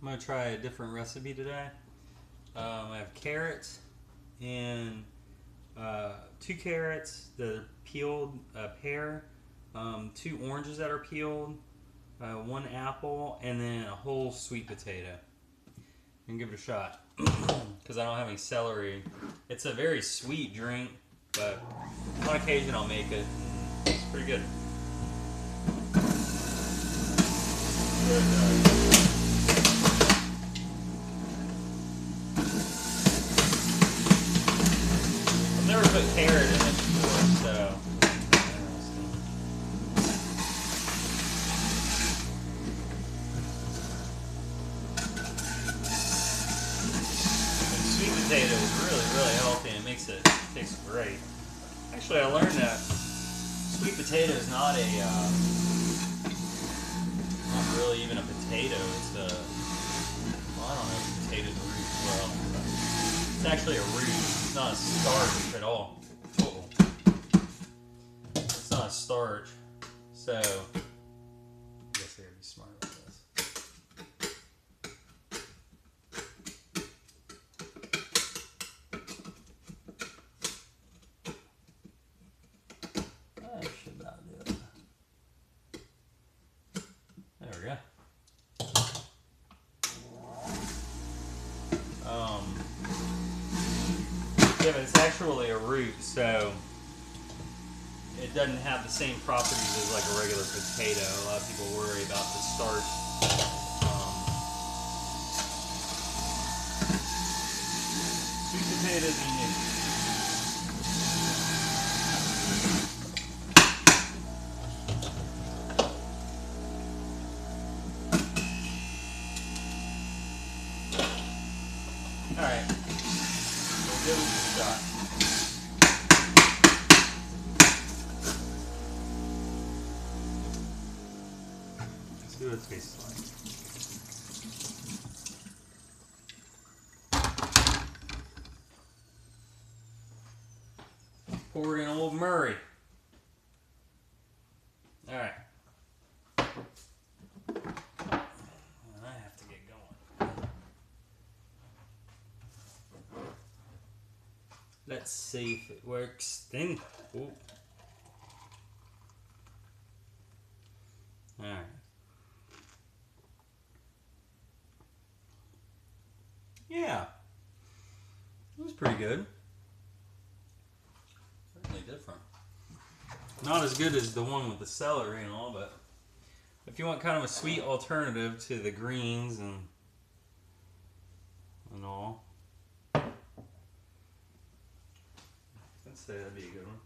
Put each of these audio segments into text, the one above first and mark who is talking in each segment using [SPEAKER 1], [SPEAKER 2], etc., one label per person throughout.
[SPEAKER 1] I'm going to try a different recipe today. I have carrots and 2 carrots that are peeled, a pear, 2 oranges that are peeled, 1 apple, and then a whole sweet potato. And give it a shot because I don't have any celery. It's a very sweet drink, but on occasion I'll make it. It's pretty good. I've never put carrot in it before, so interesting. And sweet potato is really healthy and it makes it taste great. Actually, I learned that sweet potato is not not really even a potato. It's a, well, I don't know if potato's a root as well. It's actually a root. It's not a starch at all. Uh-oh. It's not a starch. So, I guess I gotta be smart about this. That should about do it. There we go. Yeah, but it's actually a root, so it doesn't have the same properties as like a regular potato. A lot of people worry about the starch. Sweet potatoes are unique. Alright, we'll give it a shot. Let's see what it tastes like. Poured in Old Murray. Alright. I have to get going. Let's see if it works then. Ooh. Alright. Yeah. It was pretty good. Certainly different. Not as good as the one with the celery and all, but if you want kind of a sweet alternative to the greens and all, I'd say that'd be a good one.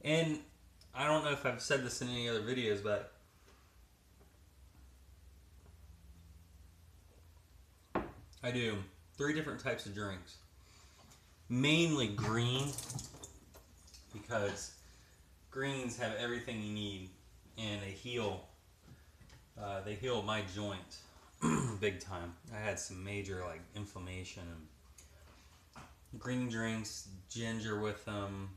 [SPEAKER 1] And I don't know if I've said this in any other videos, but I do 3 different types of drinks. Mainly green, because greens have everything you need, and they heal my joints big time. I had some major like inflammation, and green drinks, ginger with them,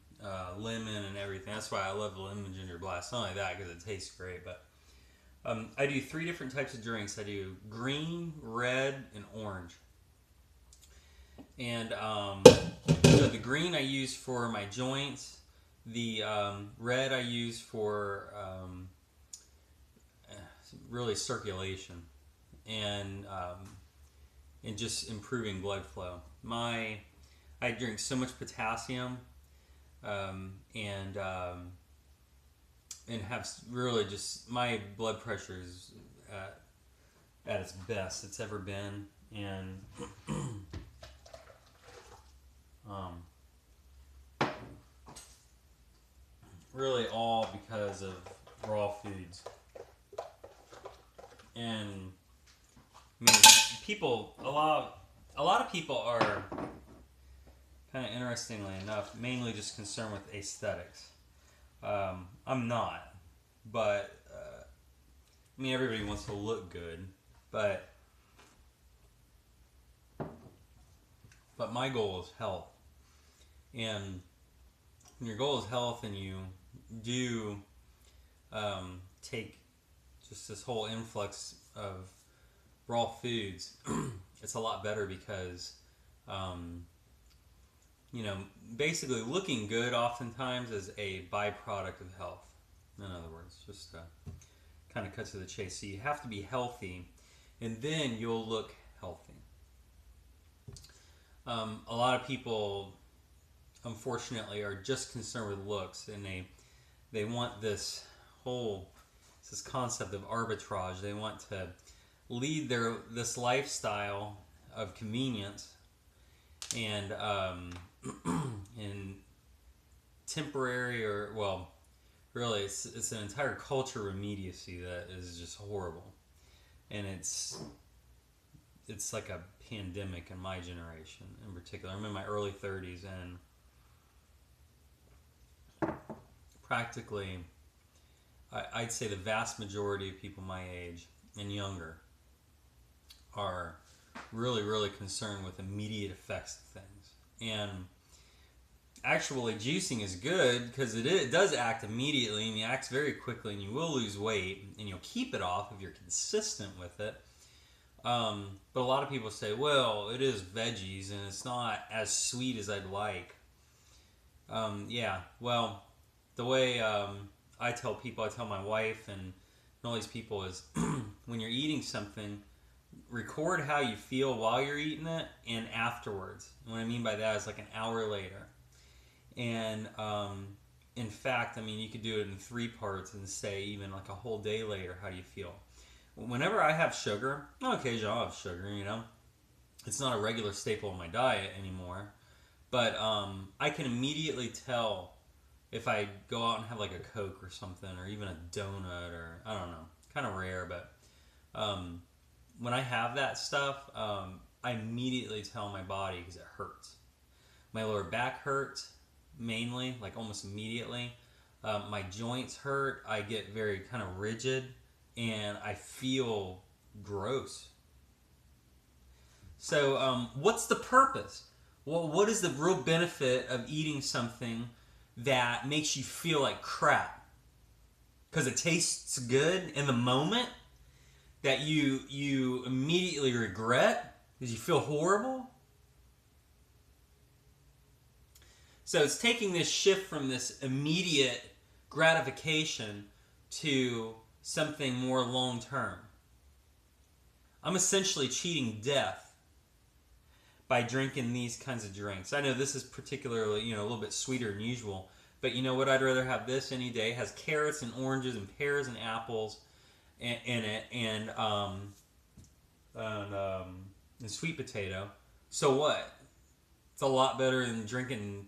[SPEAKER 1] lemon and everything. That's why I love the lemon ginger blast. Not only that, because it tastes great, but I do 3 different types of drinks. I do green, red, and orange. And so the green I use for my joints. The red I use for really circulation and just improving blood flow. I drink so much potassium and have really just, my blood pressure is at its best it's ever been, and really all because of raw foods. And I mean, a lot of people are, kind of interestingly enough, mainly just concerned with aesthetics. I'm not, but I mean, everybody wants to look good, but my goal is health. And when your goal is health and you do take just this whole influx of raw foods, it's a lot better because, you know, basically looking good oftentimes is a byproduct of health. In other words, just to kind of cut to the chase. So you have to be healthy, and then you'll look healthy. A lot of people, unfortunately, are just concerned with looks, and they want this concept of arbitrage. They want to lead this lifestyle of convenience and in temporary, or well, really it's an entire culture of immediacy that is just horrible, and it's like a pandemic in my generation in particular. I'm in my early 30s, and practically I'd say the vast majority of people my age and younger are really, really concerned with immediate effects of things. And actually, juicing is good because it does act immediately, and it acts very quickly, and you will lose weight, and you'll keep it off if you're consistent with it. But a lot of people say, well, it is veggies, and it's not as sweet as I'd like. Yeah, well, the way I tell my wife and all these people is when you're eating something, record how you feel while you're eating it and afterwards. And what I mean by that is like an hour later. And in fact, I mean, you could do it in 3 parts and say even like a whole day later, how do you feel? Whenever I have sugar, on occasion I'll have sugar, you know. It's not a regular staple of my diet anymore. But I can immediately tell if I go out and have like a Coke or something, or even a donut, or I don't know, kind of rare, but when I have that stuff, I immediately tell my body because it hurts. My lower back hurts mainly, like almost immediately. My joints hurt. I get very kind of rigid, and I feel gross. So what's the purpose? Well, what is the real benefit of eating something that makes you feel like crap? Because it tastes good in the moment, that you immediately regret because you feel horrible? So it's taking this shift from this immediate gratification to something more long term. I'm essentially cheating death by drinking these kinds of drinks. I know this is particularly, a little bit sweeter than usual, but you know what? I'd rather have this any day. It has carrots and oranges and pears and apples in it, and sweet potato. So what? It's a lot better than drinking,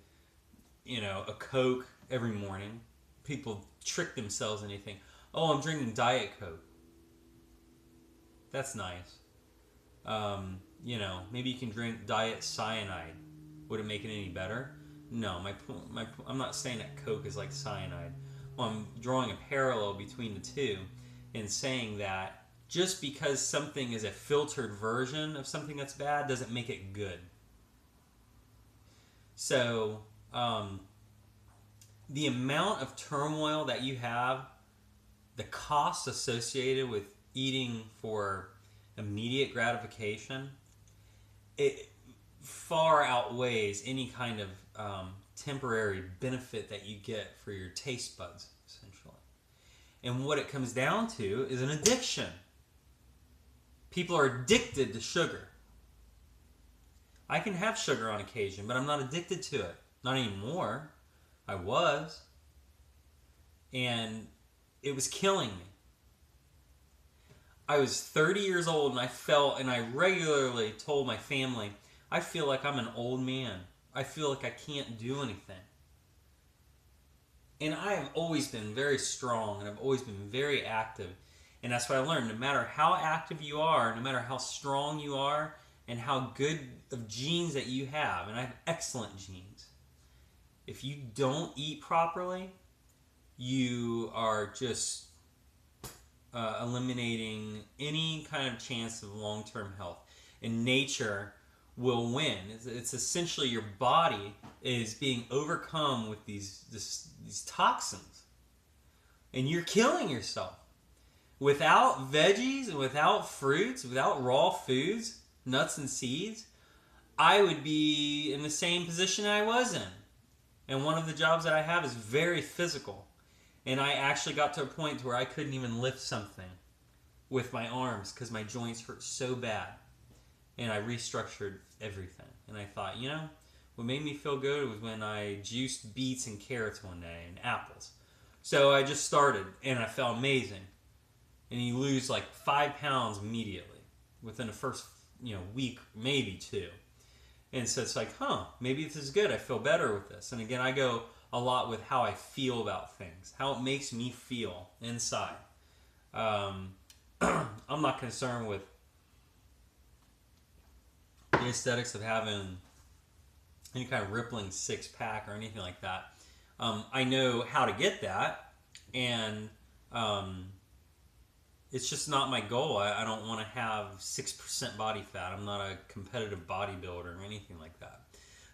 [SPEAKER 1] a Coke every morning. People trick themselves into anything. Oh, I'm drinking Diet Coke. That's nice. Maybe you can drink Diet Cyanide. Would it make it any better? No, I'm not saying that Coke is like cyanide. Well, I'm drawing a parallel between the two and saying that just because something is a filtered version of something that's bad doesn't make it good. So, the amount of turmoil that you have, the cost associated with eating for immediate gratification, it far outweighs any kind of temporary benefit that you get for your taste buds, essentially. And what it comes down to is an addiction. People are addicted to sugar. I can have sugar on occasion, but I'm not addicted to it. Not anymore. I was. And it was killing me. I was 30 years old, and I regularly told my family, I feel like I'm an old man. I feel like I can't do anything. And I have always been very strong, and I've always been very active. And that's what I learned. No matter how active you are, no matter how strong you are, and how good of genes that you have, and I have excellent genes, if you don't eat properly, you are just eliminating any kind of chance of long-term health. And nature will win. It's essentially your body is being overcome with these toxins, and you're killing yourself. Without veggies and without fruits, without raw foods, nuts and seeds, I would be in the same position I was in. And one of the jobs that I have is very physical. And I actually got to a point where I couldn't even lift something with my arms because my joints hurt so bad. And I restructured everything. And I thought, what made me feel good was when I juiced beets and carrots one day and apples. So I just started and I felt amazing. And you lose like 5 pounds immediately within the first week, maybe 2. And so it's like, maybe this is good. I feel better with this. And again, I go a lot with how I feel about things, how it makes me feel inside. I'm not concerned with the aesthetics of having any kind of rippling 6-pack or anything like that. I know how to get that, and it's just not my goal. I don't want to have 6% body fat. I'm not a competitive bodybuilder or anything like that.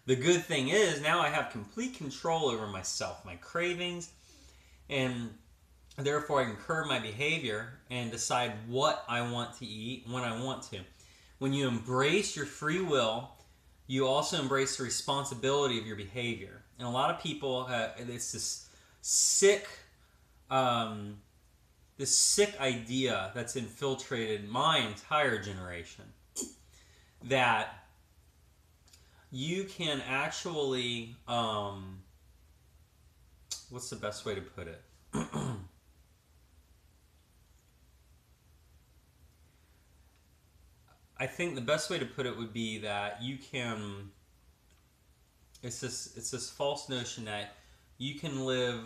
[SPEAKER 1] The good thing is now I have complete control over myself, my cravings, and therefore I can curb my behavior and decide what I want to eat when I want to. When you embrace your free will, you also embrace the responsibility of your behavior. And a lot of people, it's this sick idea that's infiltrated my entire generation that you can actually, what's the best way to put it? I think the best way to put it would be that you can, it's this false notion that you can live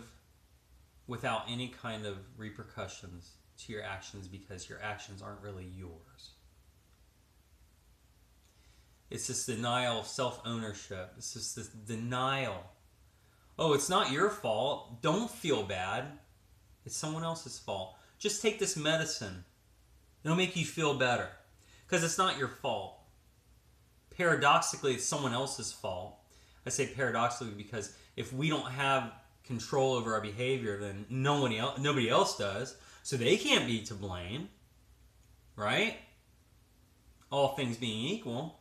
[SPEAKER 1] without any kind of repercussions to your actions because your actions aren't really yours. It's this denial of self-ownership. It's just this denial. Oh, it's not your fault. Don't feel bad. It's someone else's fault. Just take this medicine. It'll make you feel better. Because it's not your fault. Paradoxically, it's someone else's fault. I say paradoxically because if we don't have control over our behavior, then nobody else does. So they can't be to blame. Right? All things being equal.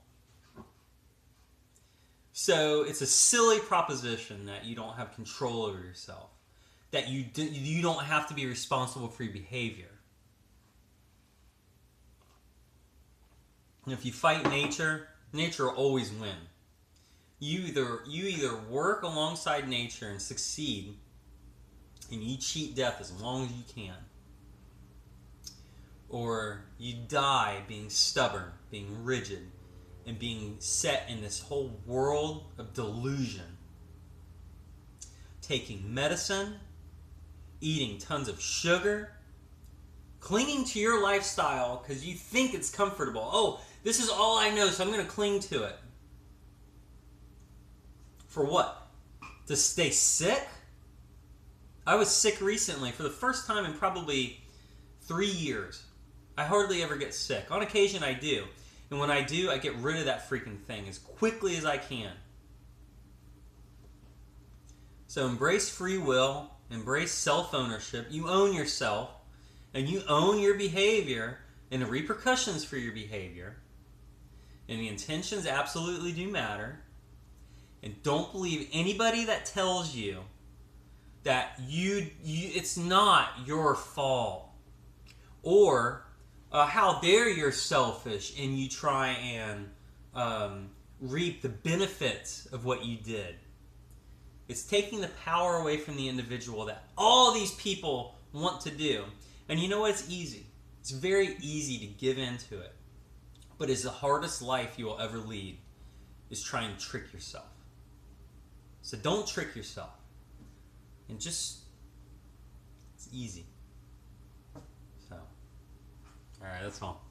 [SPEAKER 1] So it's a silly proposition that you don't have control over yourself. That you don't have to be responsible for your behavior. And if you fight nature, nature will always win. You either work alongside nature and succeed, and you cheat death as long as you can, or you die being stubborn, being rigid, and being set in this whole world of delusion. Taking medicine, eating tons of sugar, clinging to your lifestyle because you think it's comfortable. Oh, this is all I know, so I'm going to cling to it. For what? To stay sick? I was sick recently for the first time in probably 3 years. I hardly ever get sick. On occasion I do. And when I do, I get rid of that freaking thing as quickly as I can. So embrace free will, embrace self-ownership. You own yourself, and you own your behavior and the repercussions for your behavior. And the intentions absolutely do matter. And don't believe anybody that tells you that it's not your fault. Or how dare you're selfish and you try and reap the benefits of what you did. It's taking the power away from the individual that all these people want to do. And you know what? It's easy. It's very easy to give into it. But it's the hardest life you will ever lead is trying to trick yourself. So don't trick yourself. And just, it's easy. So, alright, that's all.